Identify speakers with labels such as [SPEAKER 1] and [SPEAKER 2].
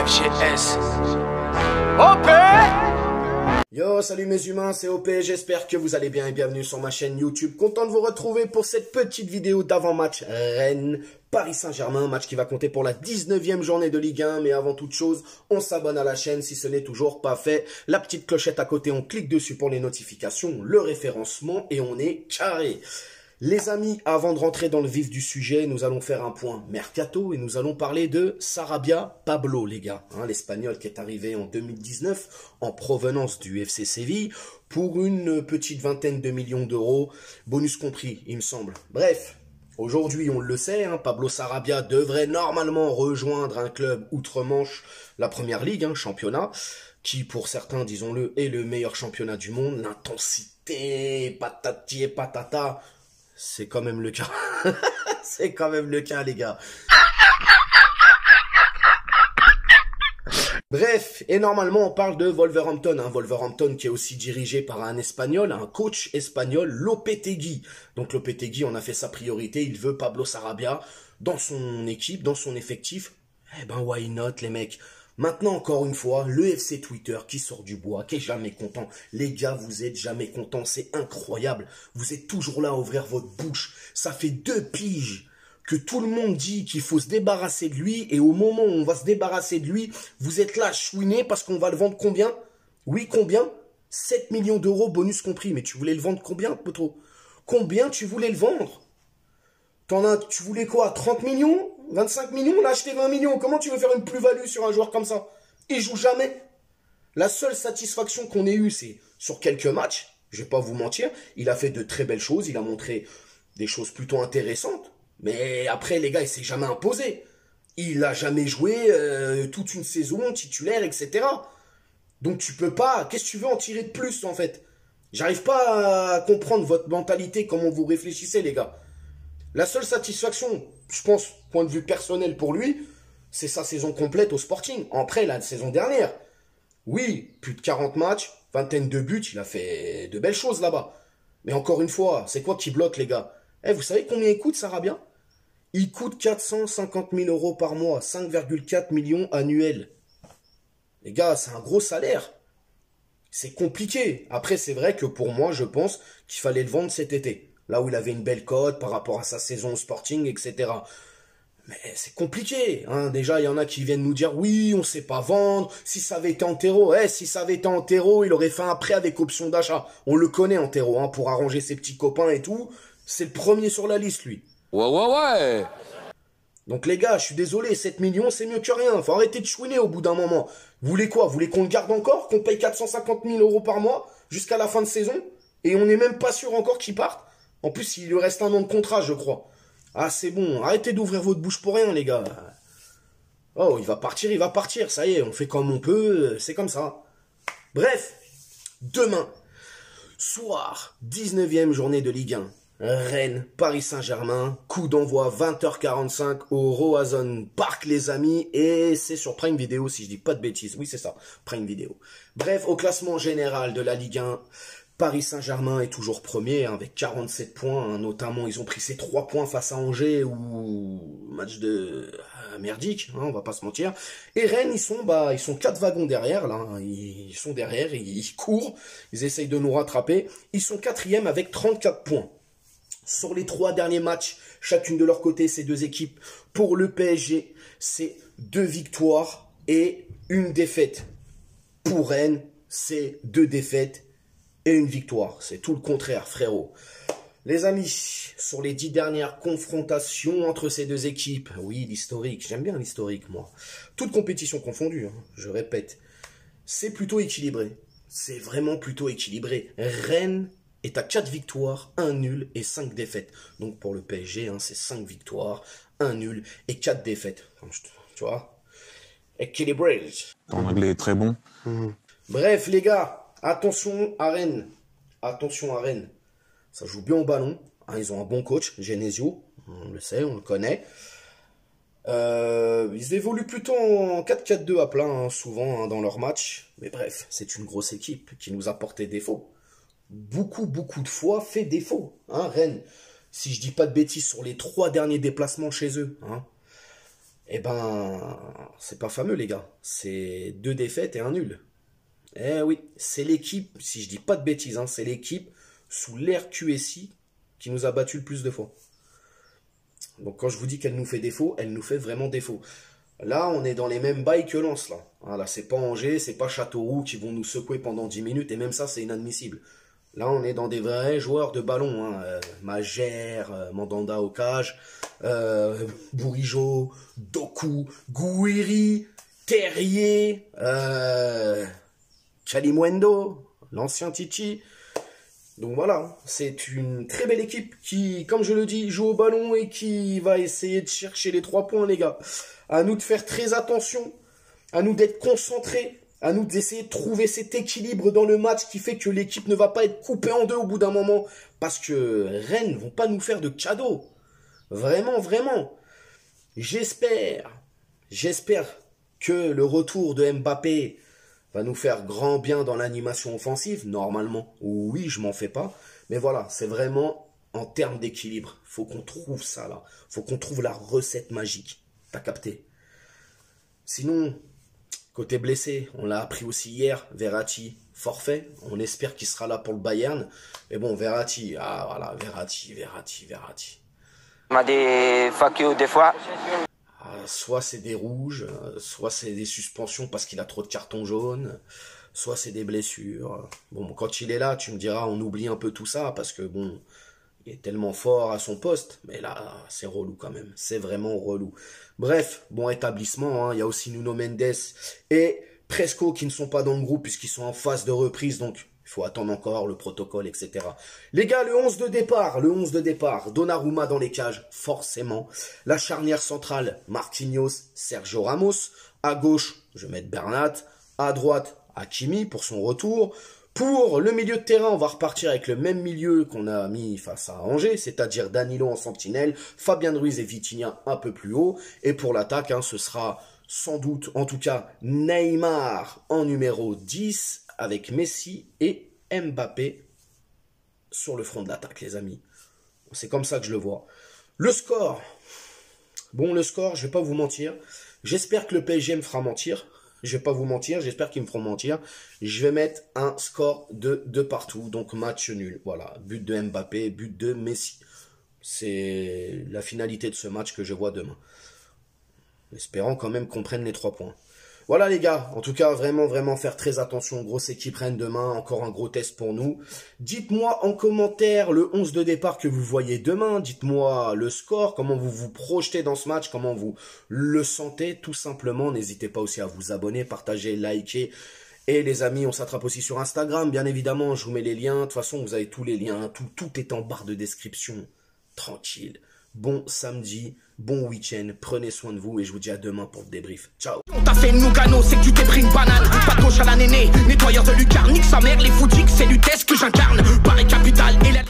[SPEAKER 1] FGS. OP!
[SPEAKER 2] Yo, salut mes humains, c'est OP, j'espère que vous allez bien et bienvenue sur ma chaîne YouTube. Content de vous retrouver pour cette petite vidéo d'avant-match Rennes Paris Saint-Germain, match qui va compter pour la 19e journée de Ligue 1. Mais avant toute chose, on s'abonne à la chaîne si ce n'est toujours pas fait. La petite clochette à côté, on clique dessus pour les notifications, le référencement et on est carré. Les amis, avant de rentrer dans le vif du sujet, nous allons faire un point mercato et nous allons parler de Sarabia Pablo, les gars. L'Espagnol qui est arrivé en 2019 en provenance du FC Séville pour une petite vingtaine de millions d'euros, bonus compris, il me semble. Bref, aujourd'hui, on le sait, Pablo Sarabia devrait normalement rejoindre un club outre-Manche, la Première Ligue, championnat, qui pour certains, disons-le, est le meilleur championnat du monde. L'intensité, patati et patata... C'est quand même le cas. C'est quand même le cas, les gars. Bref, et normalement, on parle de Wolverhampton. Wolverhampton qui est aussi dirigé par un Espagnol, un coach espagnol, Lopetegui. Donc Lopetegui, on a fait sa priorité. Il veut Pablo Sarabia dans son équipe, dans son effectif. Eh ben, why not, les mecs? Maintenant, encore une fois, le FC Twitter qui sort du bois, qui est jamais content. Les gars, vous êtes jamais contents, c'est incroyable. Vous êtes toujours là à ouvrir votre bouche. Ça fait 2 piges que tout le monde dit qu'il faut se débarrasser de lui. Et au moment où on va se débarrasser de lui, vous êtes là chouiné parce qu'on va le vendre combien? Oui, combien? 7 millions d'euros, bonus compris. Mais tu voulais le vendre combien, Poto? Combien tu voulais le vendre? Tu voulais quoi? 30 millions? 25 millions? On a acheté 20 millions. Comment tu veux faire une plus-value sur un joueur comme ça? Il joue jamais. La seule satisfaction qu'on ait eue, c'est sur quelques matchs. Je vais pas vous mentir. Il a fait de très belles choses. Il a montré des choses plutôt intéressantes. Mais après, les gars, il s'est jamais imposé. Il a jamais joué toute une saison titulaire, etc. Donc tu peux pas... Qu'est-ce que tu veux en tirer de plus, en fait? J'arrive pas à comprendre votre mentalité, comment vous réfléchissez, les gars. La seule satisfaction, je pense, point de vue personnel pour lui, c'est sa saison complète au Sporting. Après, la saison dernière, oui, plus de 40 matchs, vingtaine de buts, il a fait de belles choses là-bas. Mais encore une fois, c'est quoi qui bloque, les gars? Vous savez combien il coûte, Sarabia? Il coûte 450 000 euros par mois, 5,4 millions annuels. Les gars, c'est un gros salaire. C'est compliqué. Après, c'est vrai que pour moi, je pense qu'il fallait le vendre cet été. Là où il avait une belle cote par rapport à sa saison au Sporting, etc. Mais c'est compliqué. Déjà, il y en a qui viennent nous dire, oui, on sait pas vendre. Si ça avait été Antero, si ça avait été Antero, il aurait fait un prêt avec option d'achat. On le connaît, Antero, pour arranger ses petits copains et tout. C'est le premier sur la liste, lui.
[SPEAKER 1] Ouais.
[SPEAKER 2] Donc les gars, je suis désolé, 7 millions, c'est mieux que rien. Faut arrêter de chouiner au bout d'un moment. Vous voulez quoi? Vous voulez qu'on le garde encore? Qu'on paye 450 000 euros par mois jusqu'à la fin de saison? Et on n'est même pas sûr encore qu'il parte? En plus, il lui reste un an de contrat, je crois. Ah, c'est bon. Arrêtez d'ouvrir votre bouche pour rien, les gars. Oh, il va partir. Ça y est, on fait comme on peut. C'est comme ça. Bref, demain, soir, 19e journée de Ligue 1. Rennes, Paris Saint-Germain. Coup d'envoi 20h45 au Roazhon Park, les amis. Et c'est sur Prime Video, si je dis pas de bêtises. Oui, c'est ça, Prime Video. Bref, au classement général de la Ligue 1... Paris Saint-Germain est toujours premier avec 47 points, notamment ils ont pris ces 3 points face à Angers ou match de merdique, on va pas se mentir. Et Rennes, ils sont 4 wagons derrière, là, ils sont derrière, ils courent, ils essayent de nous rattraper. Ils sont 4e avec 34 points. Sur les 3 derniers matchs, chacune de leur côté, ces 2 équipes, pour le PSG, c'est 2 victoires et 1 défaite. Pour Rennes, c'est 2 défaites et 1 victoire. C'est tout le contraire, frérot. Les amis, sur les 10 dernières confrontations entre ces 2 équipes, oui, l'historique, j'aime bien l'historique, moi. Toute compétition confondue, je répète, c'est plutôt équilibré. C'est vraiment plutôt équilibré. Rennes est à 4 victoires, 1 nul et 5 défaites. Donc pour le PSG, c'est 5 victoires, 1 nul et 4 défaites. Tu vois, équilibré.
[SPEAKER 3] Ton anglais est très bon.
[SPEAKER 2] Bref, les gars, attention à Rennes. Attention à Rennes. Ça joue bien au ballon. Ils ont un bon coach, Genesio. On le sait, on le connaît. Ils évoluent plutôt en 4-4-2 à plat, souvent dans leurs matchs. Mais bref, c'est une grosse équipe qui nous a porté défaut. Beaucoup de fois fait défaut. Rennes, si je dis pas de bêtises, sur les 3 derniers déplacements chez eux. Eh ben, c'est pas fameux, les gars. C'est 2 défaites et un nul. Eh oui, c'est l'équipe, si je dis pas de bêtises, hein, c'est l'équipe sous l'ère QSI qui nous a battu le plus de fois. Donc quand je vous dis qu'elle nous fait défaut, elle nous fait vraiment défaut. Là, on est dans les mêmes bails que Lens, là. Hein, là, c'est pas Angers, c'est pas Châteauroux qui vont nous secouer pendant 10 minutes, et même ça, c'est inadmissible. Là, on est dans des vrais joueurs de ballon. Hein. Magère, Mandanda au cage, Bourigeaud, Doku, Gouiri, Terrier, Chalimwendo, l'ancien Titi. Donc voilà, c'est une très belle équipe qui, comme je le dis, joue au ballon et qui va essayer de chercher les 3 points, les gars. À nous de faire très attention, à nous d'être concentrés, à nous d'essayer de trouver cet équilibre dans le match qui fait que l'équipe ne va pas être coupée en deux au bout d'un moment. Parce que Rennes ne vont pas nous faire de cadeaux. Vraiment, vraiment. J'espère que le retour de Mbappé va nous faire grand bien dans l'animation offensive. Normalement, oui, je m'en fais pas. Mais voilà, c'est vraiment en termes d'équilibre. Faut qu'on trouve ça là. Faut qu'on trouve la recette magique. T'as capté? Sinon, côté blessé, on l'a appris aussi hier, Verratti, forfait. On espère qu'il sera là pour le Bayern. Mais bon, Verratti, ah voilà, Verratti.
[SPEAKER 3] On a des facios des fois.
[SPEAKER 2] Soit c'est des rouges, soit c'est des suspensions parce qu'il a trop de cartons jaunes, soit c'est des blessures. Bon, quand il est là, tu me diras, on oublie un peu tout ça parce que bon, il est tellement fort à son poste, mais là, c'est relou quand même. C'est vraiment relou. Bref, bon établissement, hein. Il y a aussi Nuno Mendes et Presco qui ne sont pas dans le groupe puisqu'ils sont en phase de reprise, donc il faut attendre encore le protocole, etc. Les gars, le 11 de départ, Donnarumma dans les cages, forcément. La charnière centrale, Marquinhos, Sergio Ramos. À gauche, je vais mettre Bernat. À droite, Hakimi pour son retour. Pour le milieu de terrain, on va repartir avec le même milieu qu'on a mis face à Angers, c'est-à-dire Danilo en sentinelle, Fabien Ruiz et Vitinha un peu plus haut. Et pour l'attaque, hein, ce sera sans doute, en tout cas, Neymar en numéro 10, avec Messi et Mbappé sur le front de l'attaque, les amis. C'est comme ça que je le vois. Le score. Bon, le score, je vais pas vous mentir. J'espère que le PSG me fera mentir. Je vais pas vous mentir, j'espère qu'ils me feront mentir. Je vais mettre un score de partout, donc match nul. Voilà, but de Mbappé, but de Messi. C'est la finalité de ce match que je vois demain. Espérant quand même qu'on prenne les 3 points. Voilà les gars, en tout cas vraiment faire très attention, grosse équipe Rennes demain, encore un gros test pour nous. Dites-moi en commentaire le 11 de départ que vous voyez demain, dites-moi le score, comment vous vous projetez dans ce match, comment vous le sentez tout simplement. N'hésitez pas aussi à vous abonner, partager, liker. Et les amis, on s'attrape aussi sur Instagram, bien évidemment, je vous mets les liens, de toute façon vous avez tous les liens, tout est en barre de description, tranquille. Bon samedi, bon week-end, prenez soin de vous et je vous dis à demain pour le débrief. Ciao.
[SPEAKER 4] On t'a fait une Lugano, c'est que tu t'es pris une banane. Pas de gauche à la néné, nettoyeur de lucarne, nique sa mère, les foutiques, c'est Lutèce que j'incarne. Paris Capital et la...